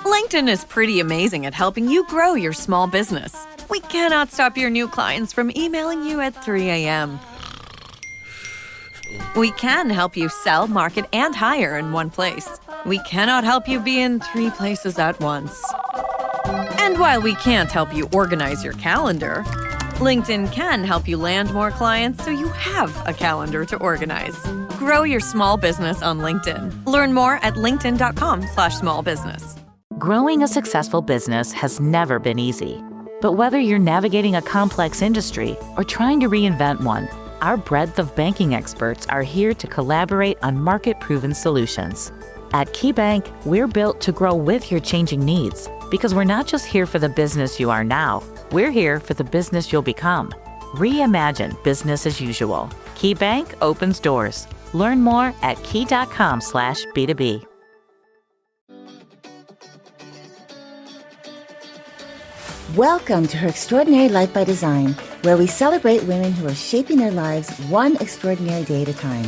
LinkedIn is pretty amazing at helping you grow your small business. We cannot stop your new clients from emailing you at 3 a.m. We can help you sell, market, and hire in one place. We cannot help you be in 3 places at once. And while we can't help you organize your calendar, LinkedIn can help you land more clients so you have a calendar to organize. Grow your small business on LinkedIn. Learn more at linkedin.com/smallbusiness. Growing a successful business has never been easy. But whether you're navigating a complex industry or trying to reinvent one, our breadth of banking experts are here to collaborate on market-proven solutions. At KeyBank, we're built to grow with your changing needs because we're not just here for the business you are now, we're here for the business you'll become. Reimagine business as usual. KeyBank opens doors. Learn more at key.com/B2B. Welcome to Her Extraordinary Life by Design, where we celebrate women who are shaping their lives one extraordinary day at a time.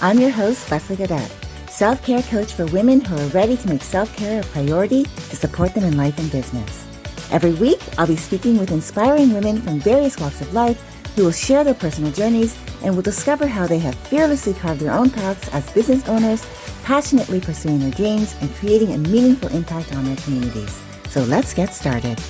I'm your host, Leslie Gaudet, self-care coach for women who are ready to make self-care a priority to support them in life and business. Every week, I'll be speaking with inspiring women from various walks of life who will share their personal journeys and will discover how they have fearlessly carved their own paths as business owners, passionately pursuing their dreams and creating a meaningful impact on their communities. So let's get started.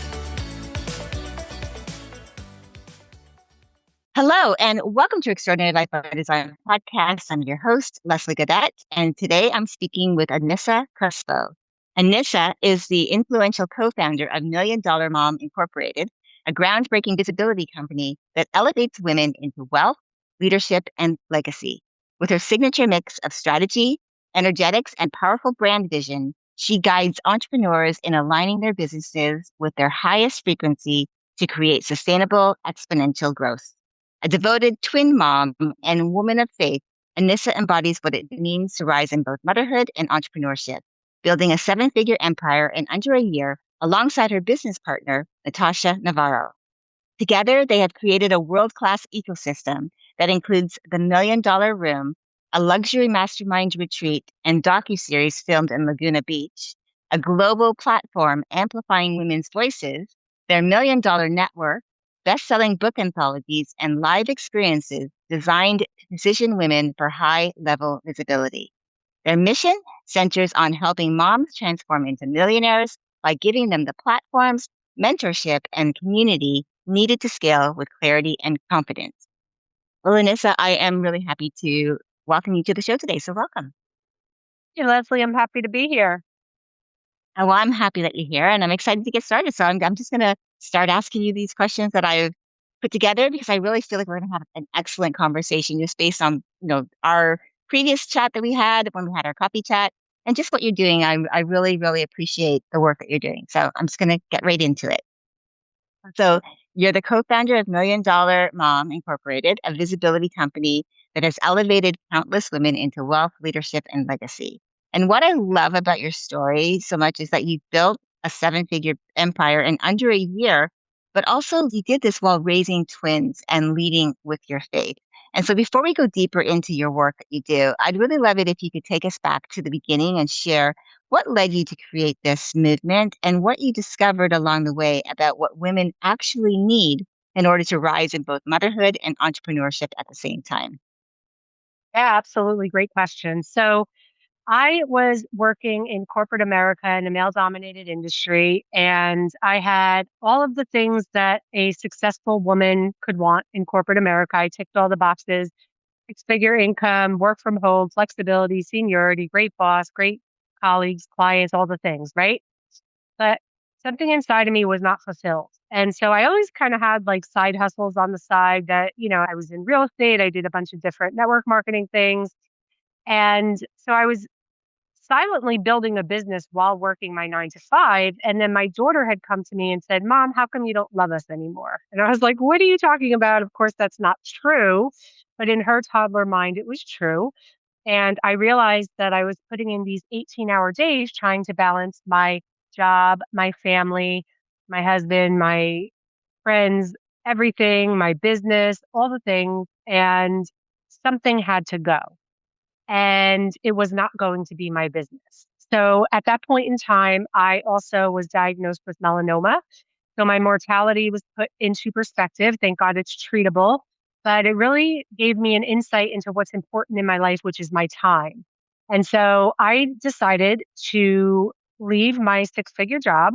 Hello, and welcome to Extraordinary Life by Design podcast. I'm your host, Leslie Gaudet, and today I'm speaking with Anisa Crespo. Anisa is the influential co-founder of Million Dollar Mom Incorporated, a groundbreaking visibility company that elevates women into wealth, leadership, and legacy. With her signature mix of strategy, energetics, and powerful brand vision, she guides entrepreneurs in aligning their businesses with their highest frequency to create sustainable, exponential growth. A devoted twin mom and woman of faith, Anisa embodies what it means to rise in both motherhood and entrepreneurship, building a 7-figure empire in under a year alongside her business partner, Natasha Navarro. Together, they have created a world-class ecosystem that includes the Million Dollar Room, a luxury mastermind retreat and docuseries filmed in Laguna Beach, a global platform amplifying women's voices, their Million Dollar Network, best-selling book anthologies, and live experiences designed to position women for high-level visibility. Their mission centers on helping moms transform into millionaires by giving them the platforms, mentorship, and community needed to scale with clarity and confidence. Well, Anisa, I am really happy to welcome you to the show today, so welcome. Hey, Leslie, I'm happy to be here. Well, I'm happy that you're here, and I'm excited to get started. So I'm just going to start asking you these questions that I've put together because I really feel like we're going to have an excellent conversation just based on our previous chat that we had when we had our coffee chat and just what you're doing. I really, really appreciate the work that you're doing. So I'm just going to get right into it. So you're the co-founder of Million Dollar Mom Incorporated, a visibility company that has elevated countless women into wealth, leadership, and legacy. And what I love about your story so much is that you built a 7-figure empire in under a year, but also you did this while raising twins and leading with your faith. And so before we go deeper into your work that you do, I'd really love it if you could take us back to the beginning and share what led you to create this movement and what you discovered along the way about what women actually need in order to rise in both motherhood and entrepreneurship at the same time. Yeah, absolutely. Great question. So I was working in corporate America in a male-dominated industry, and I had all of the things that a successful woman could want in corporate America. I ticked all the boxes: 6-figure income, work from home, flexibility, seniority, great boss, great colleagues, clients, all the things, right? But something inside of me was not fulfilled. And so I always kind of had like side hustles on the side that, I was in real estate. I did a bunch of different network marketing things. And so I was silently building a business while working my 9 to 5. And then my daughter had come to me and said, "Mom, how come you don't love us anymore?" And I was like, "What are you talking about?" Of course, that's not true. But in her toddler mind, it was true. And I realized that I was putting in these 18-hour days trying to balance my job, my family, my husband, my friends, everything, my business, all the things. And something had to go. And it was not going to be my business. So at that point in time, I also was diagnosed with melanoma. So my mortality was put into perspective. Thank God it's treatable, but it really gave me an insight into what's important in my life, which is my time. And so I decided to leave my six-figure job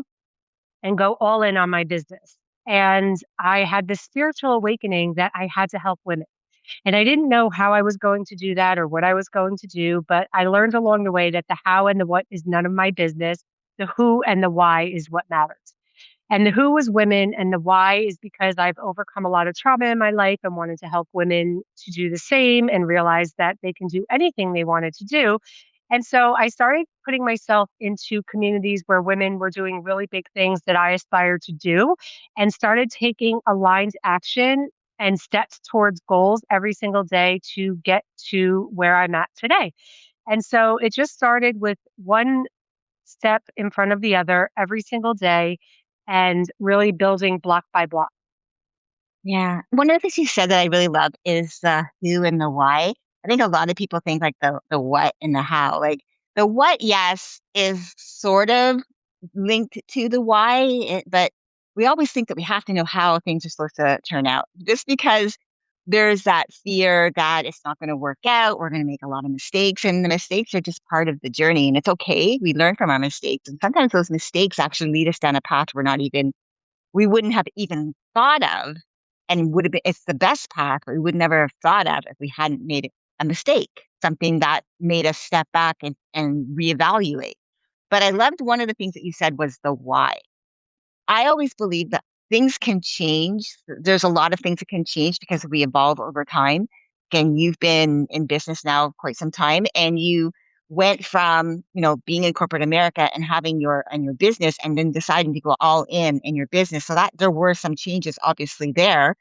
and go all in on my business. And I had this spiritual awakening that I had to help women. And I didn't know how I was going to do that or what I was going to do, but I learned along the way that the how and the what is none of my business. The who and the why is what matters. And the who was women, and the why is because I've overcome a lot of trauma in my life and wanted to help women to do the same and realize that they can do anything they wanted to do. And so I started putting myself into communities where women were doing really big things that I aspired to do and started taking aligned action and steps towards goals every single day to get to where I'm at today. And so it just started with one step in front of the other every single day and really building block by block. Yeah. One of the things you said that I really love is the who and the why. I think a lot of people think like the what and the how. Like the what, yes, is sort of linked to the why, but we always think that we have to know how things are supposed to turn out. Just because there's that fear that it's not going to work out, we're going to make a lot of mistakes, and the mistakes are just part of the journey, and it's okay. We learn from our mistakes, and sometimes those mistakes actually lead us down a path we wouldn't have even thought of, and would have been it's the best path, but we would never have thought of if we hadn't made a mistake, something that made us step back and reevaluate. But I loved one of the things that you said was the why. I always believe that things can change. There's a lot of things that can change because we evolve over time. Again, you've been in business now quite some time, and you went from, being in corporate America and having your business, and then deciding to go all in your business. So that there were some changes obviously there,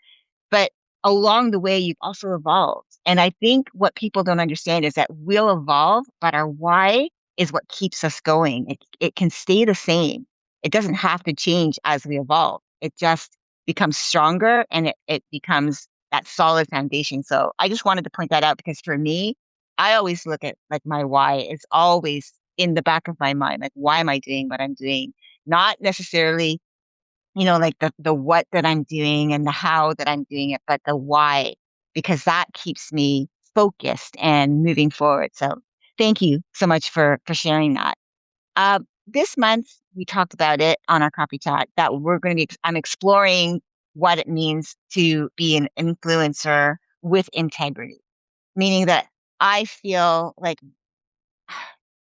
but along the way, you've also evolved. And I think what people don't understand is that we'll evolve, but our why is what keeps us going. It can stay the same. It doesn't have to change as we evolve. It just becomes stronger, and it becomes that solid foundation. So I just wanted to point that out because for me, I always look at like my why is always in the back of my mind. Like, why am I doing what I'm doing? Not necessarily like the what that I'm doing and the how that I'm doing it, but the why, because that keeps me focused and moving forward. So thank you so much for sharing that. This month we talked about it on our coffee chat that I'm exploring what it means to be an influencer with integrity, meaning that I feel like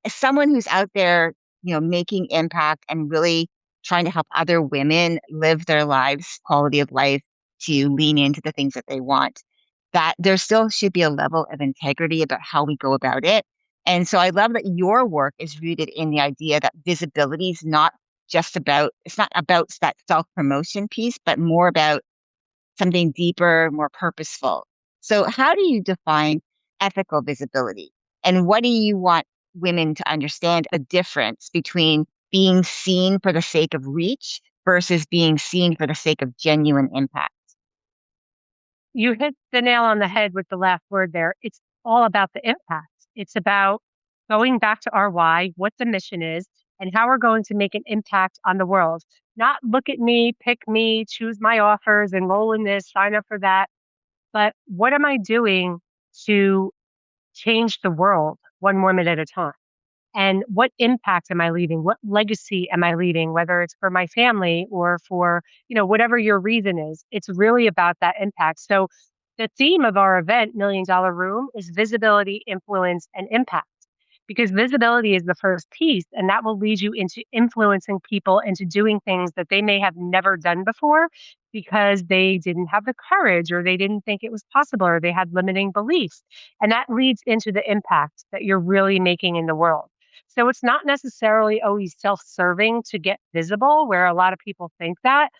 as someone who's out there, making impact and really trying to help other women live their lives, quality of life, to lean into the things that they want, that there still should be a level of integrity about how we go about it. And so I love that your work is rooted in the idea that visibility is it's not about that self promotion piece, but more about something deeper, more purposeful. So, how do you define ethical visibility? And what do you want women to understand the difference between being seen for the sake of reach versus being seen for the sake of genuine impact? You hit the nail on the head with the last word there. It's all about the impact. It's about going back to our why, what the mission is, and how we're going to make an impact on the world. Not look at me, pick me, choose my offers, enroll in this, sign up for that. But what am I doing to change the world one woman at a time? And what impact am I leaving? What legacy am I leaving, whether it's for my family or for, whatever your reason is? It's really about that impact. So the theme of our event, Million Dollar Room, is visibility, influence, and impact. Because visibility is the first piece, and that will lead you into influencing people into doing things that they may have never done before because they didn't have the courage or they didn't think it was possible or they had limiting beliefs. And that leads into the impact that you're really making in the world. So it's not necessarily always self serving to get visible, where a lot of people think that.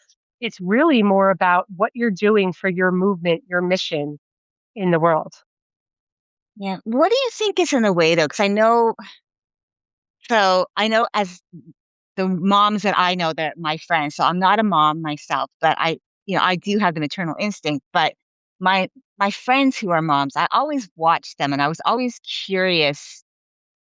It's really more about what you're doing for your movement, your mission in the world. Yeah. What do you think is in the way though? Because I know as the moms that I know, that my friends, so I'm not a mom myself, but I do have the maternal instinct, but my my friends who are moms, I always watch them and I was always curious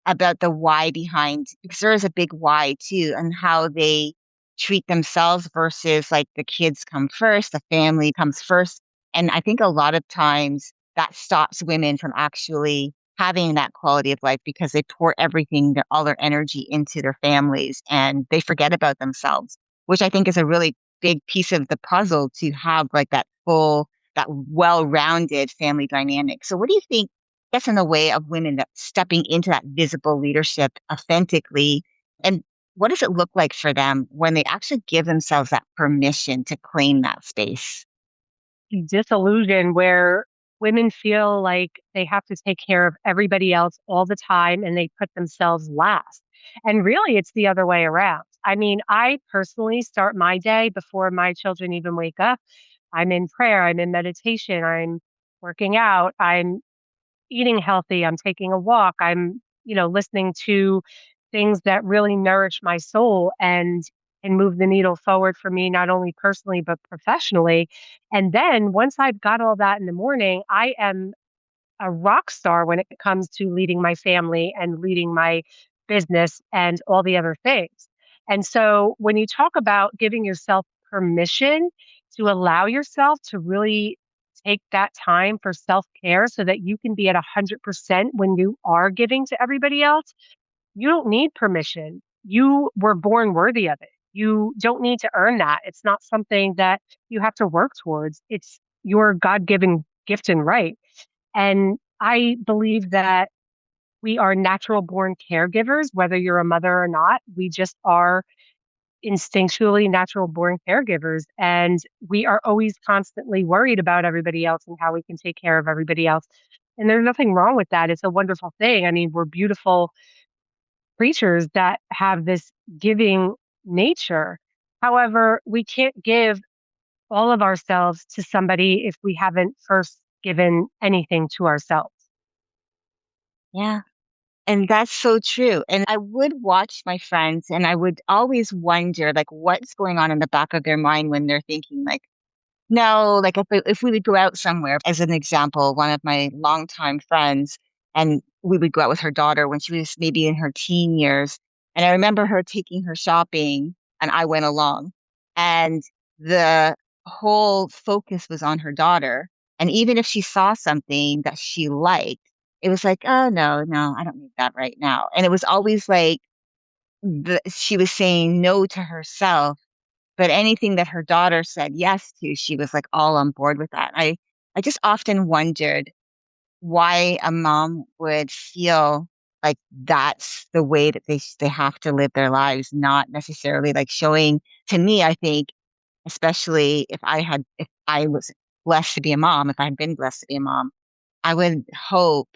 about the why behind, because there is a big why too, and how they treat themselves versus like the kids come first, the family comes first. And I think a lot of times that stops women from actually having that quality of life because they pour everything, all their energy into their families and they forget about themselves, which I think is a really big piece of the puzzle to have like that full, that well-rounded family dynamic. So what do you think gets in the way of women that stepping into that visible leadership authentically? And what does it look like for them when they actually give themselves that permission to claim that space? Disillusion where women feel like they have to take care of everybody else all the time and they put themselves last. And really, it's the other way around. I mean, I personally start my day before my children even wake up. I'm in prayer, I'm in meditation, I'm working out, I'm eating healthy, I'm taking a walk, I'm, listening to things that really nourish my soul and move the needle forward for me, not only personally, but professionally. And then once I've got all that in the morning, I am a rock star when it comes to leading my family and leading my business and all the other things. And so when you talk about giving yourself permission to allow yourself to really take that time for self care so that you can be at 100% when you are giving to everybody else, you don't need permission. You were born worthy of it. You don't need to earn that. It's not something that you have to work towards. It's your God given gift and right. And I believe that we are natural born caregivers, whether you're a mother or not. We just are instinctually natural born caregivers. And we are always constantly worried about everybody else and how we can take care of everybody else. And there's nothing wrong with that. It's a wonderful thing. I mean, we're beautiful creatures that have this giving nature. However, we can't give all of ourselves to somebody if we haven't first given anything to ourselves. Yeah. And that's so true. And I would watch my friends and I would always wonder like what's going on in the back of their mind when they're thinking like, no, like if we would go out somewhere, as an example, one of my longtime friends, and we would go out with her daughter when she was maybe in her teen years. And I remember her taking her shopping and I went along. And the whole focus was on her daughter. And even if she saw something that she liked, it was like, oh, no, no, I don't need that right now. And it was always like she was saying no to herself, but anything that her daughter said yes to, she was, like, all on board with that. I just often wondered why a mom would feel like that's the way that they have to live their lives, not necessarily, like, showing to me, I think, especially if I was blessed to be a mom, if I had been blessed to be a mom, I would hope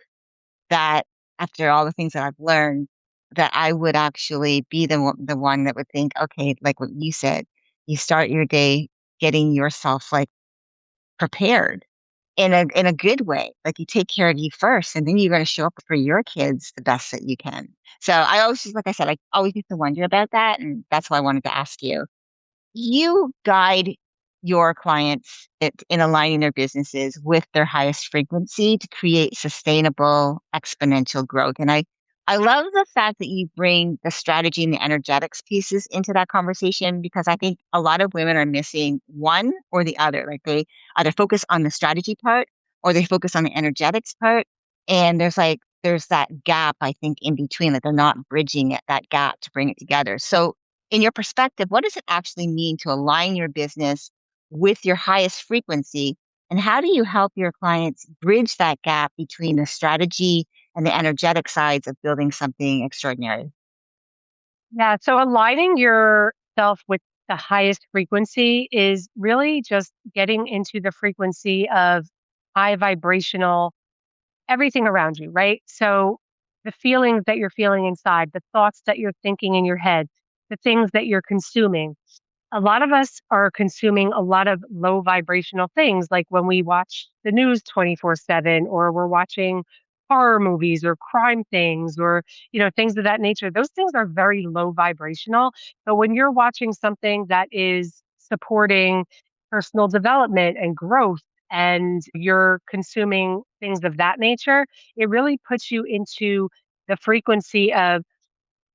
that after all the things that I've learned, that I would actually be the one that would think, okay, like what you said, you start your day getting yourself like prepared in a good way. Like you take care of you first, and then you're going to show up for your kids the best that you can. So I always just, like I said, I always used to wonder about that, and that's why I wanted to ask you. You guide your clients in aligning their businesses with their highest frequency to create sustainable exponential growth. And I love the fact that you bring the strategy and the energetics pieces into that conversation because I think a lot of women are missing one or the other. Like they either focus on the strategy part or they focus on the energetics part. And there's that gap, I think, in between that they're not bridging it, that gap to bring it together. So in your perspective, what does it actually mean to align your business with your highest frequency? And how do you help your clients bridge that gap between the strategy and the energetic sides of building something extraordinary? Yeah. So aligning yourself with the highest frequency is really just getting into the frequency of high vibrational everything around you, right? So the feelings that you're feeling inside, the thoughts that you're thinking in your head, the things that you're consuming, a lot of us are consuming a lot of low vibrational things, like when we watch the news 24/7, or we're watching horror movies or crime things or, things of that nature. Those things are very low vibrational. But when you're watching something that is supporting personal development and growth, and you're consuming things of that nature, it really puts you into the frequency of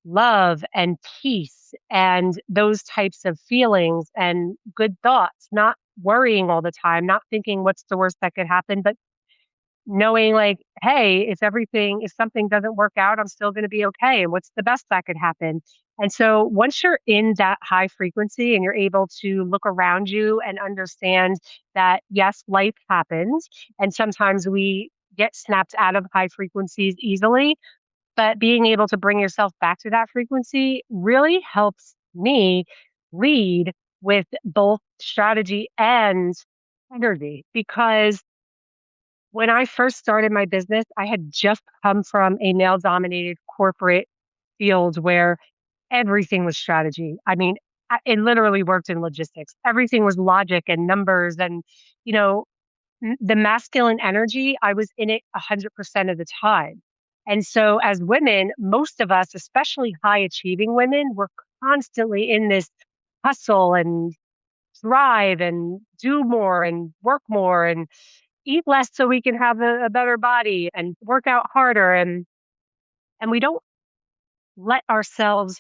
love and peace and those types of feelings and good thoughts, not worrying all the time, not thinking what's the worst that could happen, but knowing like, hey, if something doesn't work out, I'm still going to be okay. And what's the best that could happen? And so once you're in that high frequency and you're able to look around you and understand that, yes, life happens. And sometimes we get snapped out of high frequencies easily, but being able to bring yourself back to that frequency really helps me lead with both strategy and energy because when I first started my business, I had just come from a male dominated corporate field where everything was strategy. I mean, it literally worked in logistics. Everything was logic and numbers and, you know, the masculine energy, I was in it 100% of the time. And so as women, most of us, especially high achieving women, were constantly in this hustle and thrive and do more and work more and eat less so we can have a better body and work out harder and we don't let ourselves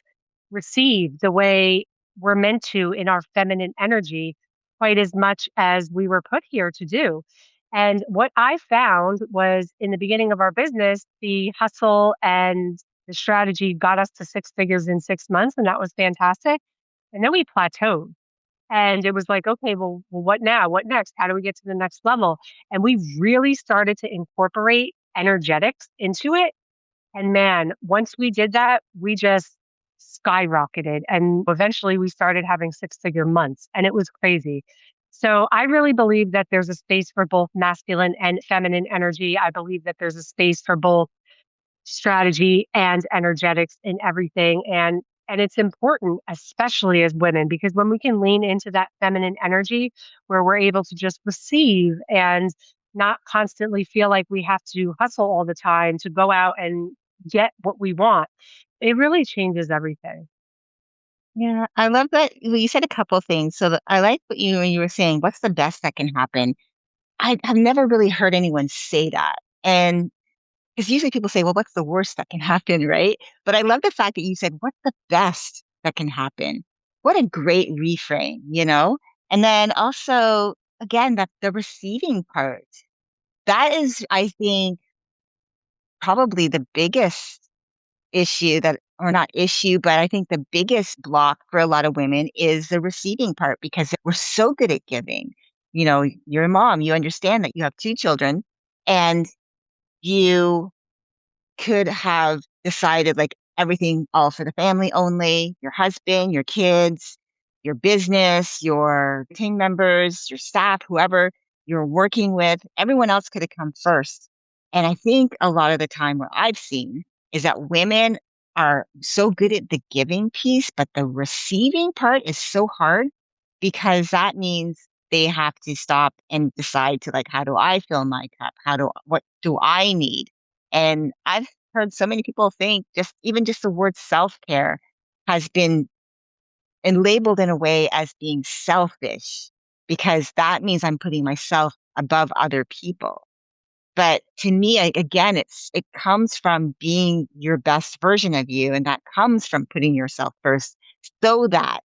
receive the way we're meant to in our feminine energy quite as much as we were put here to do. And what I found was in the beginning of our business, the hustle and the strategy got us to six figures in 6 months, and that was fantastic. And then we plateaued. And it was like, okay, well, what now? What next? How do we get to the next level? And we really started to incorporate energetics into it. And man, once we did that, we just skyrocketed. And eventually we started having six-figure months, and it was crazy. So I really believe that there's a space for both masculine and feminine energy. I believe that there's a space for both strategy and energetics in everything. And it's important, especially as women, because when we can lean into that feminine energy where we're able to just receive and not constantly feel like we have to hustle all the time to go out and get what we want, it really changes everything. Yeah, I love that. Well, you said a couple things. So I like what you when you were saying, what's the best that can happen? I've never really heard anyone say that. And because usually people say, well, what's the worst that can happen, right? But I love the fact that you said, what's the best that can happen? What a great reframe, you know? And then also, again, that the receiving part, that is, I think, probably the biggest issue that, or not issue, but I think the biggest block for a lot of women is the receiving part because we're so good at giving. You know, you're a mom, you understand that you have two children and you could have decided like everything all for the family only, your husband, your kids, your business, your team members, your staff, whoever you're working with, everyone else could have come first. And I think a lot of the time what I've seen is that women are so good at the giving piece, but the receiving part is so hard because that means they have to stop and decide to like, how do I fill my cup? What do I need? And I've heard so many people think just even just the word self-care has been and labeled in a way as being selfish because that means I'm putting myself above other people. But to me, again, it comes from being your best version of you, and that comes from putting yourself first so that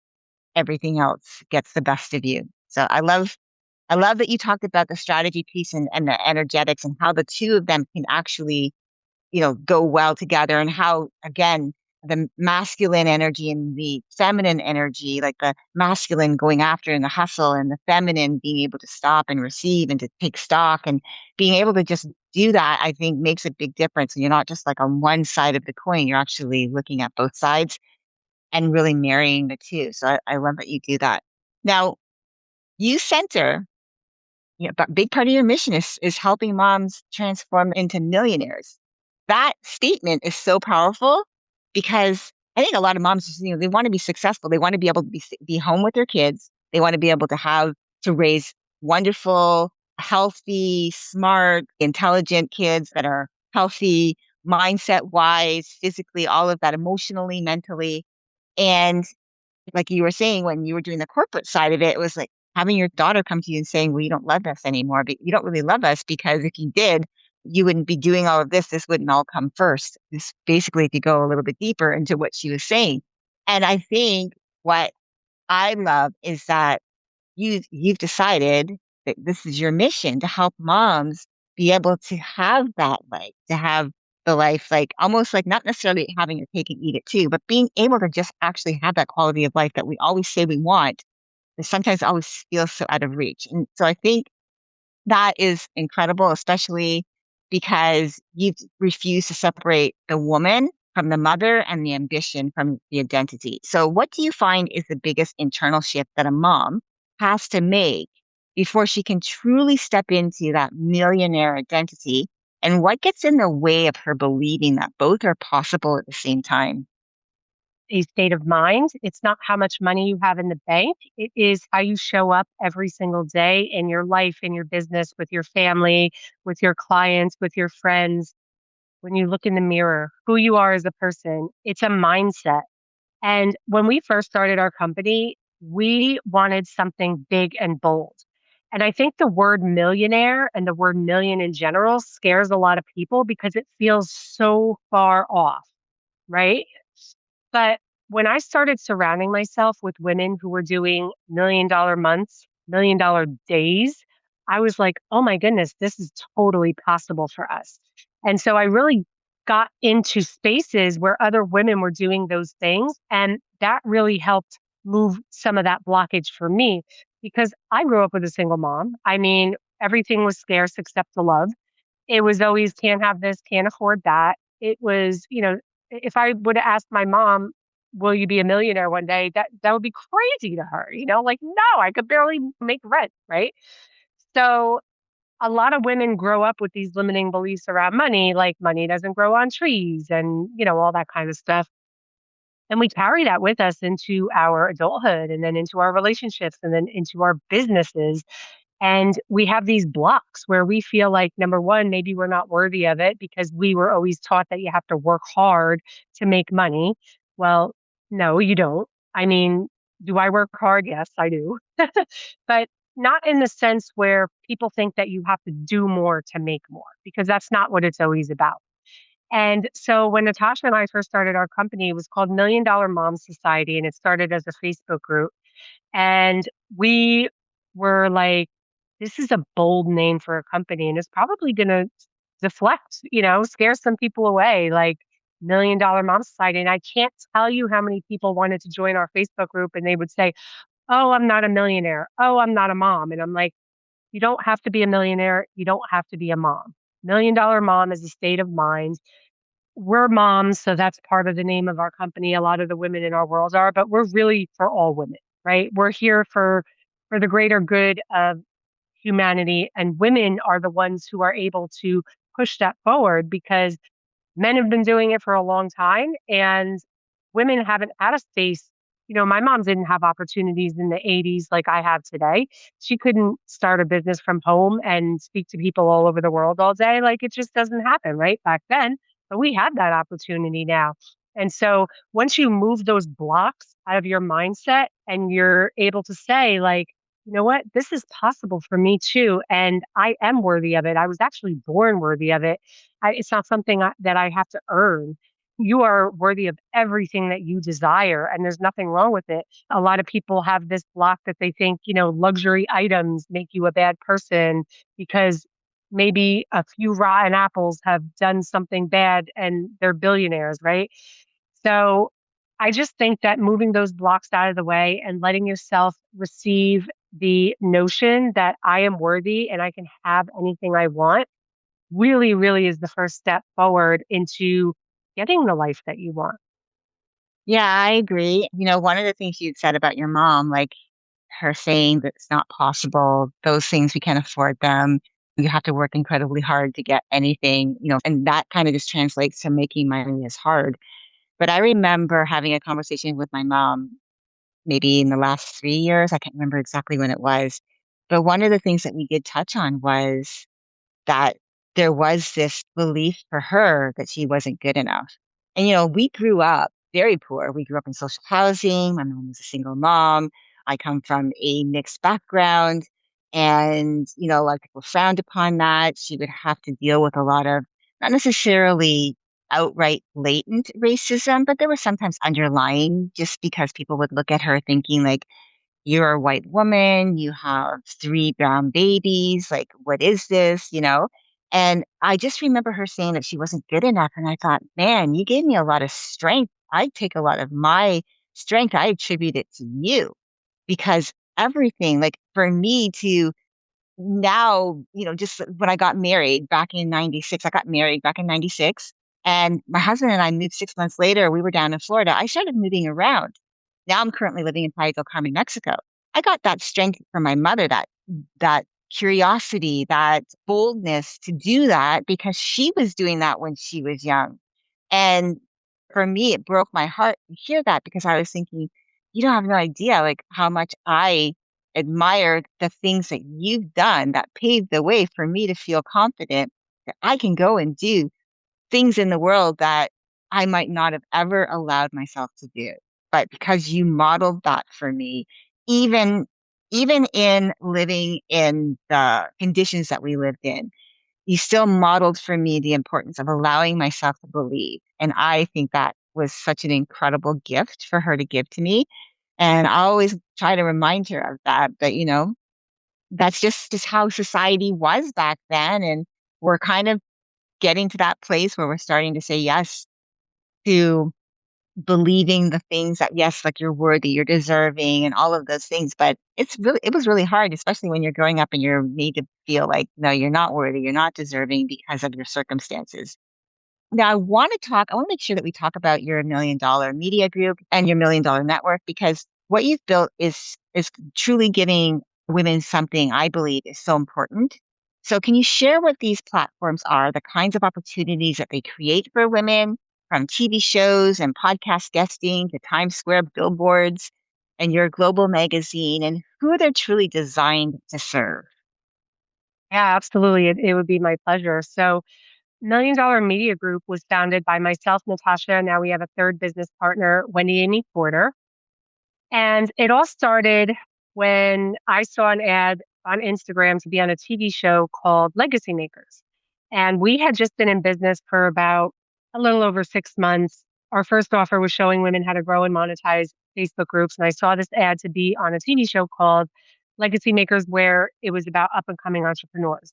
everything else gets the best of you. So I love that you talked about the strategy piece and the energetics and how the two of them can actually, you know, go well together and how, again, the masculine energy and the feminine energy, like the masculine going after and the hustle and the feminine being able to stop and receive and to take stock and being able to just do that, I think makes a big difference. And you're not just like on one side of the coin, you're actually looking at both sides and really marrying the two. So I love that you do that. Now, you center, yeah, but big part of your mission is helping moms transform into millionaires. That statement is so powerful because I think a lot of moms just, you know, they want to be successful. They want to be able to be home with their kids. They want to be able to have to raise wonderful, healthy, smart, intelligent kids that are healthy, mindset wise, physically, all of that, emotionally, mentally. And like you were saying, when you were doing the corporate side of it, it was like having your daughter come to you and saying, well, you don't love us anymore, but you don't really love us because if you did, you wouldn't be doing all of this. This wouldn't all come first. This basically, if you go a little bit deeper into what she was saying. And I think what I love is that you've decided that this is your mission to help moms be able to have that life, to have the life like almost like not necessarily having your cake and eat it too, but being able to just actually have that quality of life that we always say we want, that sometimes always feels so out of reach. And so I think that is incredible, especially because you've refused to separate the woman from the mother and the ambition from the identity. So, what do you find is the biggest internal shift that a mom has to make before she can truly step into that millionaire identity? And what gets in the way of her believing that both are possible at the same time? A state of mind. It's not how much money you have in the bank. It is how you show up every single day in your life, in your business, with your family, with your clients, with your friends. When you look in the mirror, who you are as a person, it's a mindset. And when we first started our company, we wanted something big and bold. And I think the word millionaire and the word million in general scares a lot of people because it feels so far off, right? But when I started surrounding myself with women who were doing $1 million months, $1 million days, I was like, oh my goodness, this is totally possible for us. And so I really got into spaces where other women were doing those things. And that really helped move some of that blockage for me because I grew up with a single mom. I mean, everything was scarce except the love. It was always can't have this, can't afford that. It was, if I would have asked my mom, will you be a millionaire one day? That would be crazy to her, like, no, I could barely make rent, right? So a lot of women grow up with these limiting beliefs around money, like money doesn't grow on trees and, all that kind of stuff. And we carry that with us into our adulthood and then into our relationships and then into our businesses. And we have these blocks where we feel like, number one, maybe we're not worthy of it because we were always taught that you have to work hard to make money. Well, no, you don't. I mean, do I work hard? Yes, I do. But not in the sense where people think that you have to do more to make more, because that's not what it's always about. And so when Natasha and I first started our company, it was called $1 Million Mom Society, and it started as a Facebook group. And we were like, this is a bold name for a company and it's probably going to deflect, scare some people away, like $1 Million Mom Society. And I can't tell you how many people wanted to join our Facebook group and they would say, oh, I'm not a millionaire. Oh, I'm not a mom. And I'm like, you don't have to be a millionaire. You don't have to be a mom. $1 Million Mom is a state of mind. We're moms, so that's part of the name of our company. A lot of the women in our world are, but we're really for all women, right? We're here for the greater good of humanity, and women are the ones who are able to push that forward because men have been doing it for a long time and women haven't had a space. My mom didn't have opportunities in the 80s like I have today. She couldn't start a business from home and speak to people all over the world all day. Like it just doesn't happen, right? Back then. But we have that opportunity now. And so once you move those blocks out of your mindset and you're able to say, like, you know what, this is possible for me too. And I am worthy of it. I was actually born worthy of it. It's not something that I have to earn. You are worthy of everything that you desire, and there's nothing wrong with it. A lot of people have this block that they think, luxury items make you a bad person because maybe a few rotten apples have done something bad and they're billionaires, right? So I just think that moving those blocks out of the way and letting yourself receive the notion that I am worthy and I can have anything I want really, really is the first step forward into getting the life that you want. Yeah, I agree. One of the things you said about your mom, like her saying that it's not possible, those things we can't afford them. You have to work incredibly hard to get anything, and that kind of just translates to making money is hard. But I remember having a conversation with my mom maybe in the last 3 years. I can't remember exactly when it was. But one of the things that we did touch on was that there was this belief for her that she wasn't good enough. And, we grew up very poor. We grew up in social housing. My mom was a single mom. I come from a mixed background. And, a lot of people frowned upon that. She would have to deal with a lot of not necessarily outright blatant racism, but there was sometimes underlying just because people would look at her thinking like, you're a white woman, you have three brown babies, like, what is this, And I just remember her saying that she wasn't good enough. And I thought, man, you gave me a lot of strength. I take a lot of my strength, I attribute it to you because everything, like for me to now, just when I got married back in 96, I got married back in 96. And my husband and I moved 6 months later. We were down in Florida. I started moving around. Now I'm currently living in Playa del Carmen, Mexico. I got that strength from my mother, that curiosity, that boldness to do that because she was doing that when she was young. And for me, it broke my heart to hear that because I was thinking, you don't have no idea like how much I admired the things that you've done that paved the way for me to feel confident that I can go and do things in the world that I might not have ever allowed myself to do. But because you modeled that for me, even even in living in the conditions that we lived in, you still modeled for me the importance of allowing myself to believe. And I think that was such an incredible gift for her to give to me. And I always try to remind her of that. But, that's just how society was back then. And we're kind of getting to that place where we're starting to say yes to believing the things that, yes, like you're worthy, you're deserving, and all of those things. But it was really hard, especially when you're growing up and you're made to feel like, no, you're not worthy, you're not deserving because of your circumstances. Now, I want to make sure that we talk about your $1 million media group and your $1 million network because what you've built is truly giving women something I believe is so important. So, can you share what these platforms are, the kinds of opportunities that they create for women, from TV shows and podcast guesting to Times Square billboards and your global magazine, and who they're truly designed to serve? Yeah, absolutely. It would be my pleasure. So, $1 Million Media Group was founded by myself, Natasha. Now we have a third business partner, Wendy Amy Porter. And it all started when I saw an ad on Instagram to be on a TV show called Legacy Makers. And we had just been in business for about a little over 6 months. Our first offer was showing women how to grow and monetize Facebook groups. And I saw this ad to be on a TV show called Legacy Makers, where it was about up and coming entrepreneurs.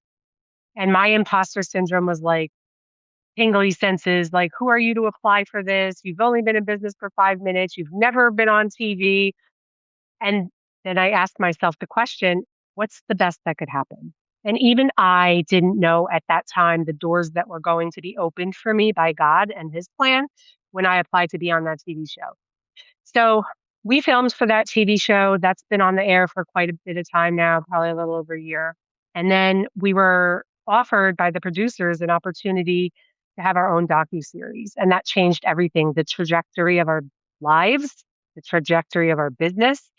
And my imposter syndrome was like, tingly senses, like, who are you to apply for this? You've only been in business for 5 minutes. You've never been on TV. And then I asked myself the question, what's the best that could happen? And even I didn't know at that time the doors that were going to be opened for me by God and his plan when I applied to be on that TV show. So we filmed for that TV show. That's been on the air for quite a bit of time now, probably a little over a year. And then we were offered by the producers an opportunity to have our own docu-series. And that changed everything, the trajectory of our lives, the trajectory of our business.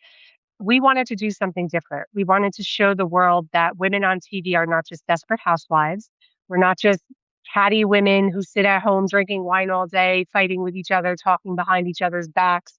We wanted to do something different. We wanted to show the world that women on TV are not just desperate housewives. We're not just catty women who sit at home drinking wine all day, fighting with each other, talking behind each other's backs.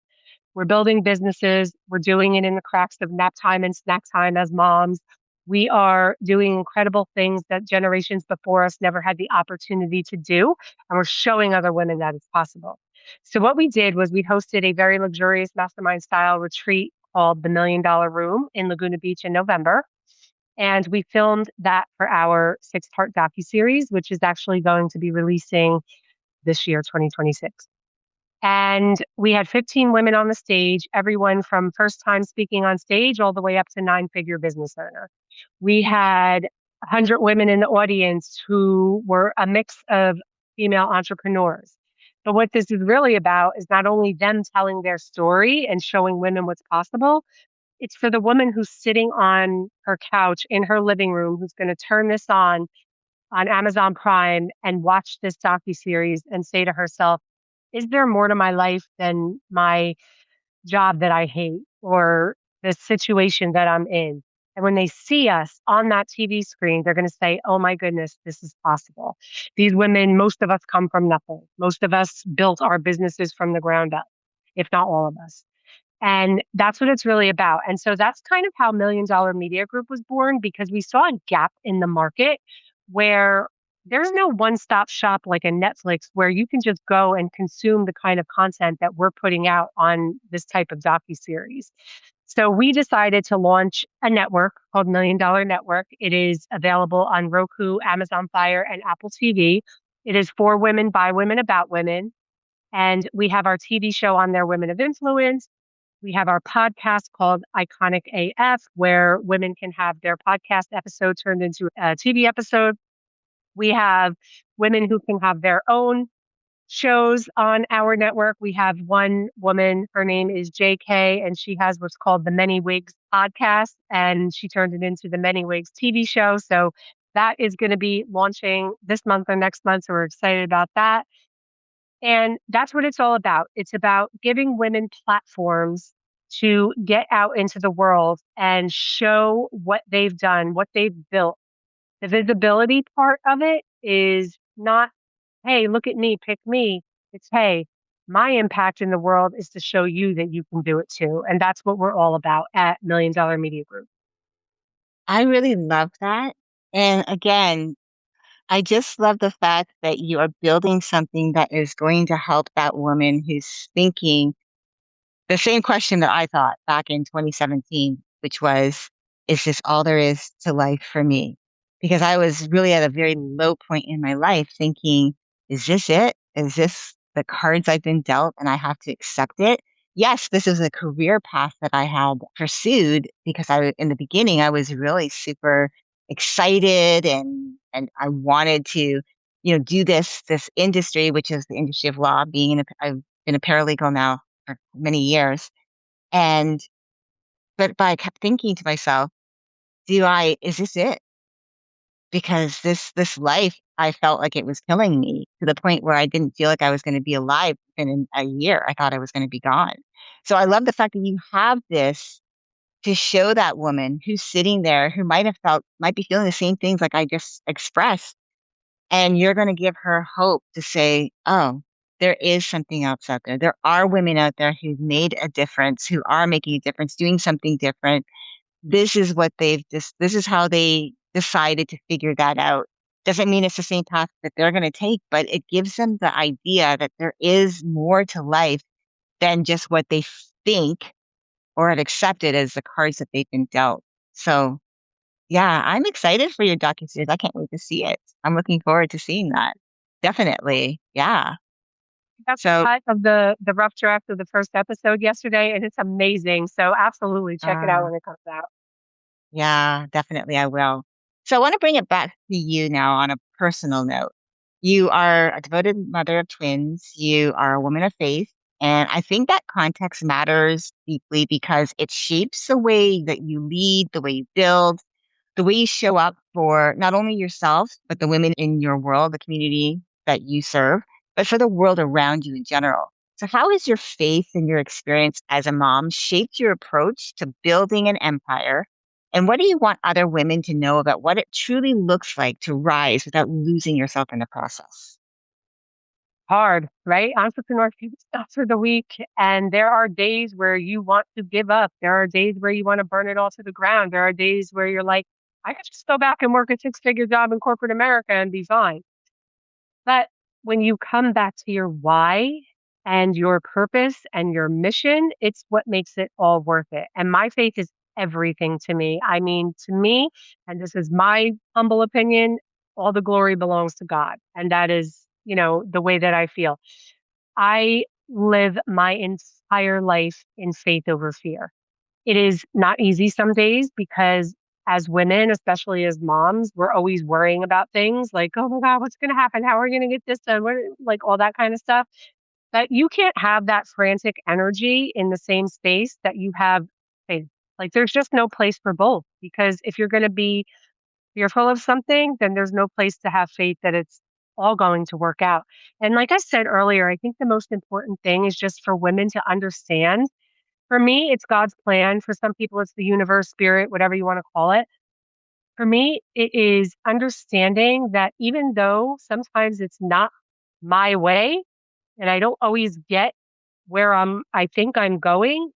We're building businesses. We're doing it in the cracks of nap time and snack time as moms. We are doing incredible things that generations before us never had the opportunity to do. And we're showing other women that it's possible. So, what we did was we hosted a very luxurious mastermind style retreat called the $1 Million Room in Laguna Beach in November. And we filmed that for our 6-part docuseries, which is actually going to be releasing this year, 2026. And we had 15 women on the stage, everyone from first time speaking on stage all the way up to 9-figure business owner. We had 100 women in the audience who were a mix of female entrepreneurs. But what this is really about is not only them telling their story and showing women what's possible, it's for the woman who's sitting on her couch in her living room who's going to turn this on Amazon Prime and watch this docuseries and say to herself, is there more to my life than my job that I hate or the situation that I'm in? And when they see us on that TV screen, they're going to say, oh my goodness, this is possible. These women, most of us come from nothing. Most of us built our businesses from the ground up, if not all of us. And that's what it's really about. And so that's kind of how Million Dollar Media Group was born, because we saw a gap in the market where there's no one-stop shop like a Netflix where you can just go and consume the kind of content that we're putting out on this type of docuseries. So we decided to launch a network called Million Dollar Network. It is available on Roku, Amazon Fire, and Apple TV. It is for women, by women, about women. And we have our TV show on there, Women of Influence. We have our podcast called Iconic AF, where women can have their podcast episode turned into a TV episode. We have women who can have their own shows on our network. We have one woman, her name is JK, and she has what's called the Many Wigs podcast, and she turned it into the Many Wigs TV show. So that is going to be launching this month or next month. So we're excited about that. And that's what it's all about. It's about giving women platforms to get out into the world and show what they've done, what they've built. The visibility part of it is not, hey, look at me, pick me. It's, hey, my impact in the world is to show you that you can do it too. And that's what we're all about at Million Dollar Media Group. I really love that. And again, I just love the fact that you are building something that is going to help that woman who's thinking the same question that I thought back in 2017, which was, is this all there is to life for me? Because I was really at a very low point in my life thinking, is this it? Is this the cards I've been dealt and I have to accept it? Yes, this is a career path that I had pursued because in the beginning, I was really super excited and I wanted to, do this industry, which is the industry of law, I've been a paralegal now for many years. And, but I kept thinking to myself, is this it? Because this life, I felt like it was killing me to the point where I didn't feel like I was going to be alive in a year. I thought I was going to be gone. So I love the fact that you have this to show that woman who's sitting there, who might be feeling the same things like I just expressed. And you're going to give her hope to say, oh, there is something else out there. There are women out there who've made a difference, who are making a difference, doing something different. This is how they decided to figure that out. Doesn't mean it's the same path that they're going to take, but it gives them the idea that there is more to life than just what they think or have accepted as the cards that they've been dealt. So yeah, I'm excited for your docuseries. I can't wait to see it. I'm looking forward to seeing that. Definitely. Yeah. That's So, part of the rough draft of the first episode yesterday, and it's amazing. So absolutely check it out uh, when it comes out. yeah, definitely I will. So I want to bring it back to you now on a personal note. You are a devoted mother of twins. You are a woman of faith. And I think that context matters deeply because it shapes the way that you lead, the way you build, the way you show up for not only yourself, but the women in your world, the community that you serve, but for the world around you in general. So, how has your faith and your experience as a mom shaped your approach to building an empire? And what do you want other women to know about what it truly looks like to rise without losing yourself in the process? Hard, right? Entrepreneurs stuff for the week. And there are days where you want to give up. There are days where you want to burn it all to the ground. There are days where you're like, I could just go back and work a six-figure job in corporate America and be fine. But when you come back to your why and your purpose and your mission, it's what makes it all worth it. And my faith is everything to me. I mean, to me, and this is my humble opinion, all the glory belongs to God. And that is, the way that I feel. I live my entire life in faith over fear. It is not easy some days because as women, especially as moms, we're always worrying about things like, oh my God, what's going to happen? How are we going to get this done? Like all that kind of stuff. But you can't have that frantic energy in the same space that you have faith. Like there's just no place for both because if you're going to be fearful of something, then there's no place to have faith that it's all going to work out. And like I said earlier, I think the most important thing is just for women to understand. For me, it's God's plan. For some people, it's the universe, spirit, whatever you want to call it. For me, it is understanding that even though sometimes it's not my way and I don't always get where I think I'm going,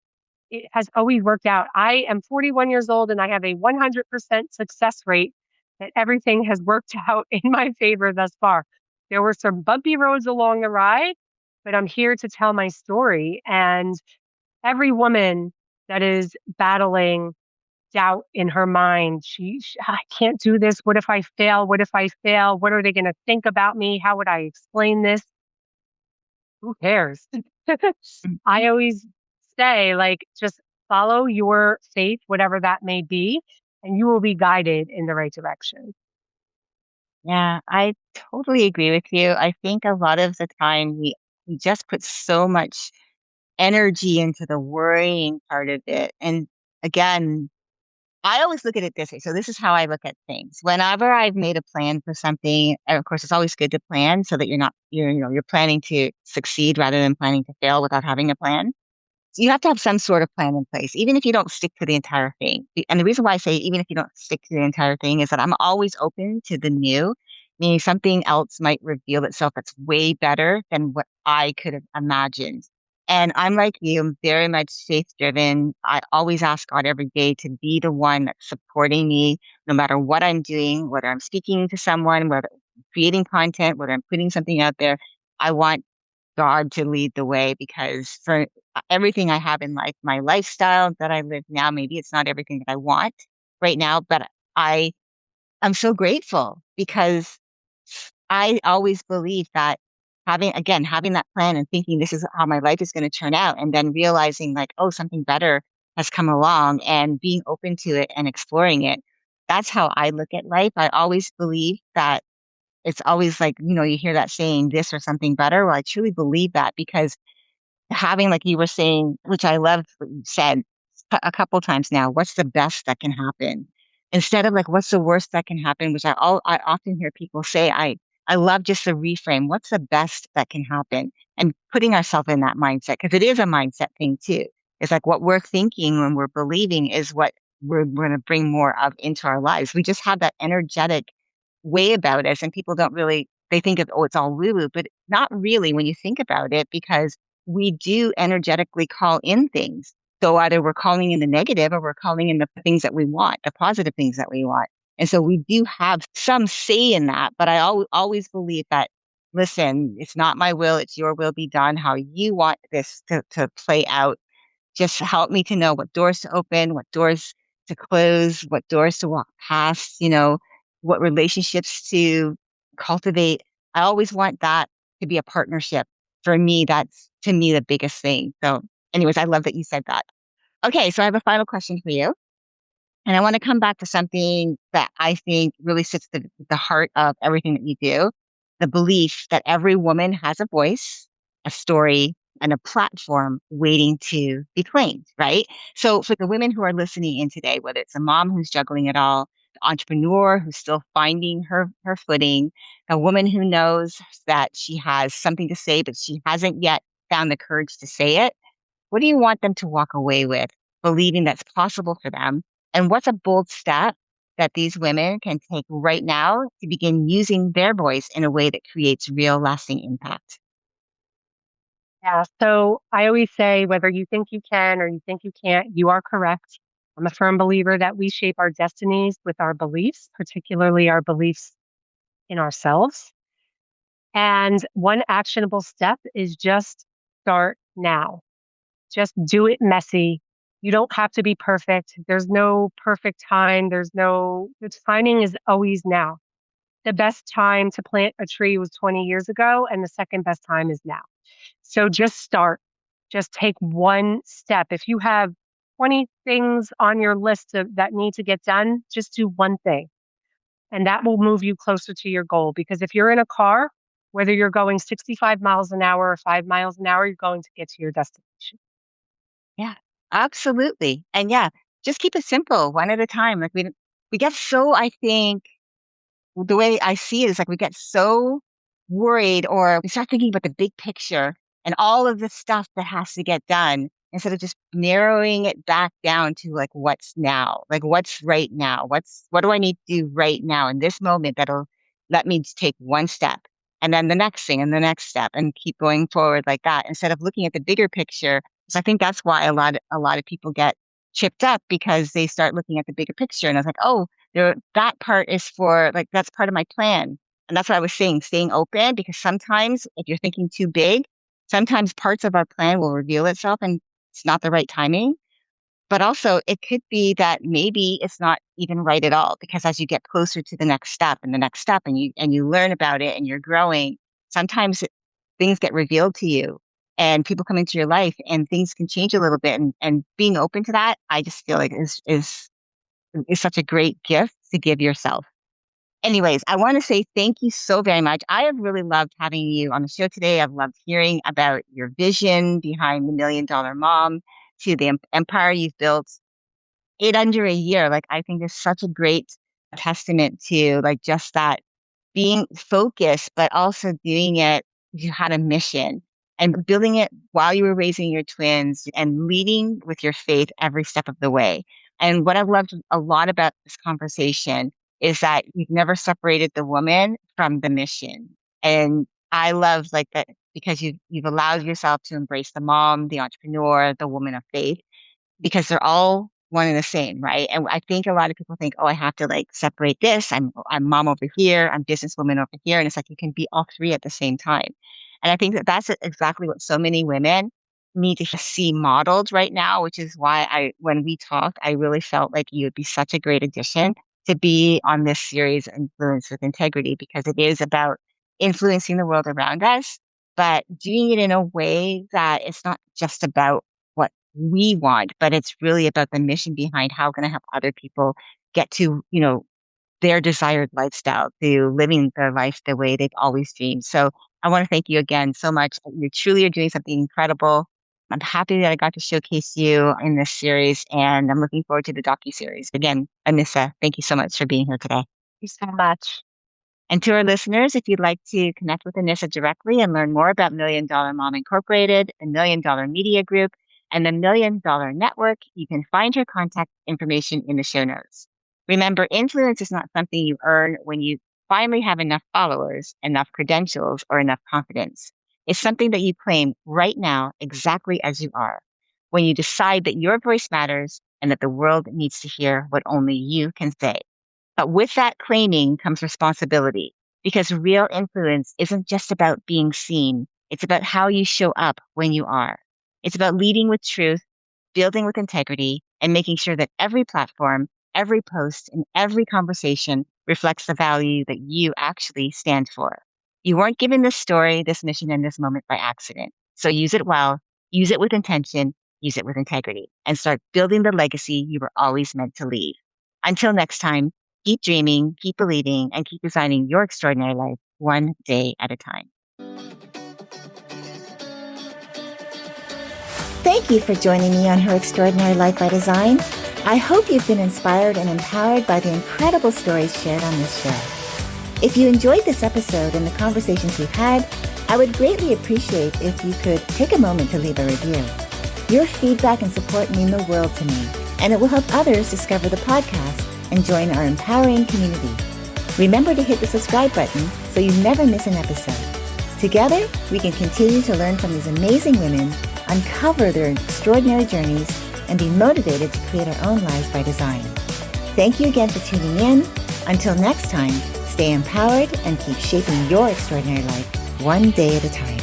it has always worked out. I am 41 years old and I have a 100% success rate that everything has worked out in my favor thus far. There were some bumpy roads along the ride, but I'm here to tell my story. And every woman that is battling doubt in her mind, I can't do this. What if I fail? What if I fail? What are they going to think about me? How would I explain this? Who cares? Mhm. I always say, like, just follow your faith, whatever that may be, and you will be guided in the right direction. Yeah, I totally agree with you. I think a lot of the time we just put so much energy into the worrying part of it. And again, I always look at it this way. So this is how I look at things. Whenever I've made a plan for something, and of course, it's always good to plan so that you're planning to succeed rather than planning to fail without having a plan. So you have to have some sort of plan in place, even if you don't stick to the entire thing. And the reason why I say even if you don't stick to the entire thing is that I'm always open to the new, meaning something else might reveal itself that's way better than what I could have imagined. And I'm like you, I'm very much faith driven. I always ask God every day to be the one that's supporting me, no matter what I'm doing, whether I'm speaking to someone, whether I'm creating content, whether I'm putting something out there. I want God to lead the way because for everything I have in life, my lifestyle that I live now, maybe it's not everything that I want right now, but I I'm so grateful because I always believe that having that plan and thinking this is how my life is going to turn out, and then realizing like, oh, something better has come along and being open to it and exploring it. That's how I look at life. I always believe that it's always like, you hear that saying this or something better. Well, I truly believe that because having, like you were saying, which I love what you said a couple times now, what's the best that can happen? Instead of like, what's the worst that can happen, which I often hear people say, I love just the reframe. What's the best that can happen? And putting ourselves in that mindset, because it is a mindset thing too. It's like what we're thinking when we're believing is what we're going to bring more of into our lives. We just have that energetic way about us, and people don't really, they think of, oh, it's all woo woo, but not really when you think about it, because we do energetically call in things. So either we're calling in the negative or we're calling in the things that we want, the positive things that we want. And so we do have some say in that, but I always believe that, listen, it's not my will, it's your will be done, how you want this to play out. Just help me to know what doors to open, what doors to close, what doors to walk past, what relationships to cultivate. I always want that to be a partnership. For me, that's to me the biggest thing. So, anyways, I love that you said that. Okay, so I have a final question for you. And I want to come back to something that I think really sits the heart of everything that you do, the belief that every woman has a voice, a story, and a platform waiting to be claimed, right? So for the women who are listening in today, whether it's a mom who's juggling it all, the entrepreneur who's still finding her footing, a woman who knows that she has something to say, but she hasn't yet found the courage to say it, what do you want them to walk away with, believing that's possible for them? And what's a bold step that these women can take right now to begin using their voice in a way that creates real lasting impact? Yeah. So I always say, whether you think you can or you think you can't, you are correct. I'm a firm believer that we shape our destinies with our beliefs, particularly our beliefs in ourselves. And one actionable step is just start now. Just do it messy. You don't have to be perfect. There's no perfect time. The timing is always now. The best time to plant a tree was 20 years ago, and the second best time is now. So just start. Just take one step. If you have 20 things on your list that need to get done, just do one thing. And that will move you closer to your goal. Because if you're in a car, whether you're going 65 miles an hour or 5 miles an hour, you're going to get to your destination. Yeah, absolutely. And yeah, just keep it simple, one at a time. Like we get so, I think, the way I see it is like we get so worried or we start thinking about the big picture and all of the stuff that has to get done instead of just narrowing it back down to like what's now, like what's right now, what do I need to do right now in this moment that'll let me take one step. and then the next thing and the next step and keep going forward like that instead of looking at the bigger picture. So I think that's why a lot of people get chipped up because they start looking at the bigger picture. And I was like, oh, that part is for like, that's part of my plan. And that's what I was saying, staying open, because sometimes if you're thinking too big, sometimes parts of our plan will reveal itself and it's not the right timing. But also it could be that maybe it's not even right at all, because as you get closer to the next step and the next step and you learn about it and you're growing, sometimes things get revealed to you and people come into your life and things can change a little bit. And being open to that, I just feel like is such a great gift to give yourself. Anyways, I want to say thank you so very much. I have really loved having you on the show today. I've loved hearing about your vision behind the $1 Million Mom to the empire you've built in under a year. Like, I think is such a great testament to like just that being focused, but also doing it. You had a mission and building it while you were raising your twins and leading with your faith every step of the way. And what I've loved a lot about this conversation is that you've never separated the woman from the mission. And I love like that because you've allowed yourself to embrace the mom, the entrepreneur, the woman of faith, because they're all one and the same, right? And I think a lot of people think, oh, I have to like separate this. I'm mom over here, I'm businesswoman over here, and it's like you can be all three at the same time. And I think that that's exactly what so many women need to see modeled right now, which is why when we talked, I really felt like you would be such a great addition to be on this series, Influence with Integrity, because it is about influencing the world around us, but doing it in a way that it's not just about what we want, but it's really about the mission behind how can I help other people get to, their desired lifestyle, to living their life the way they've always dreamed. So I want to thank you again so much. You truly are doing something incredible. I'm happy that I got to showcase you in this series, and I'm looking forward to the docu-series. Again, Anisa, thank you so much for being here today. Thank you so much. And to our listeners, if you'd like to connect with Anisa directly and learn more about $1 Million Mom Incorporated, the $1 Million Media Group, and the $1 Network, you can find her contact information in the show notes. Remember, influence is not something you earn when you finally have enough followers, enough credentials, or enough confidence. It's something that you claim right now, exactly as you are, when you decide that your voice matters and that the world needs to hear what only you can say. But with that claiming comes responsibility, because real influence isn't just about being seen. It's about how you show up when you are. It's about leading with truth, building with integrity, and making sure that every platform, every post, and every conversation reflects the value that you actually stand for. You weren't given this story, this mission, and this moment by accident. So use it well, use it with intention, use it with integrity, and start building the legacy you were always meant to leave. Until next time, keep dreaming, keep believing, and keep designing your extraordinary life one day at a time. Thank you for joining me on Her Extraordinary Life by Design. I hope you've been inspired and empowered by the incredible stories shared on this show. If you enjoyed this episode and the conversations we've had, I would greatly appreciate if you could take a moment to leave a review. Your feedback and support mean the world to me, and it will help others discover the podcast and join our empowering community. Remember to hit the subscribe button so you never miss an episode. Together, we can continue to learn from these amazing women, uncover their extraordinary journeys, and be motivated to create our own lives by design. Thank you again for tuning in. Until next time, stay empowered and keep shaping your extraordinary life one day at a time.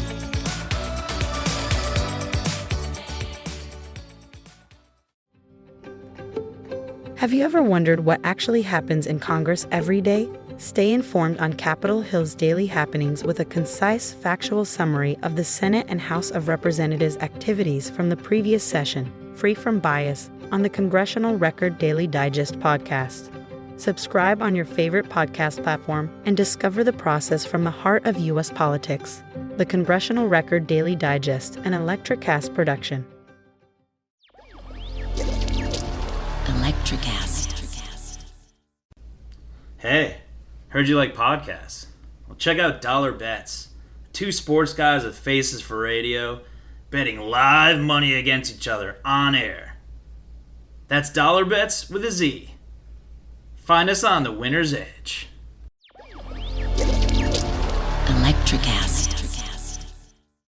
Have you ever wondered what actually happens in Congress every day? Stay informed on Capitol Hill's daily happenings with a concise, factual summary of the Senate and House of Representatives' activities from the previous session, free from bias, on the Congressional Record Daily Digest podcast. Subscribe on your favorite podcast platform and discover the process from the heart of U.S. politics. The Congressional Record Daily Digest, an Electricast production. Electricast. Hey, heard you like podcasts? Well, check out Dollar Bets. Two sports guys with faces for radio, betting live money against each other on air. That's Dollar Bets with a Z. Find us on the Winner's Edge. Electricast. Electricast.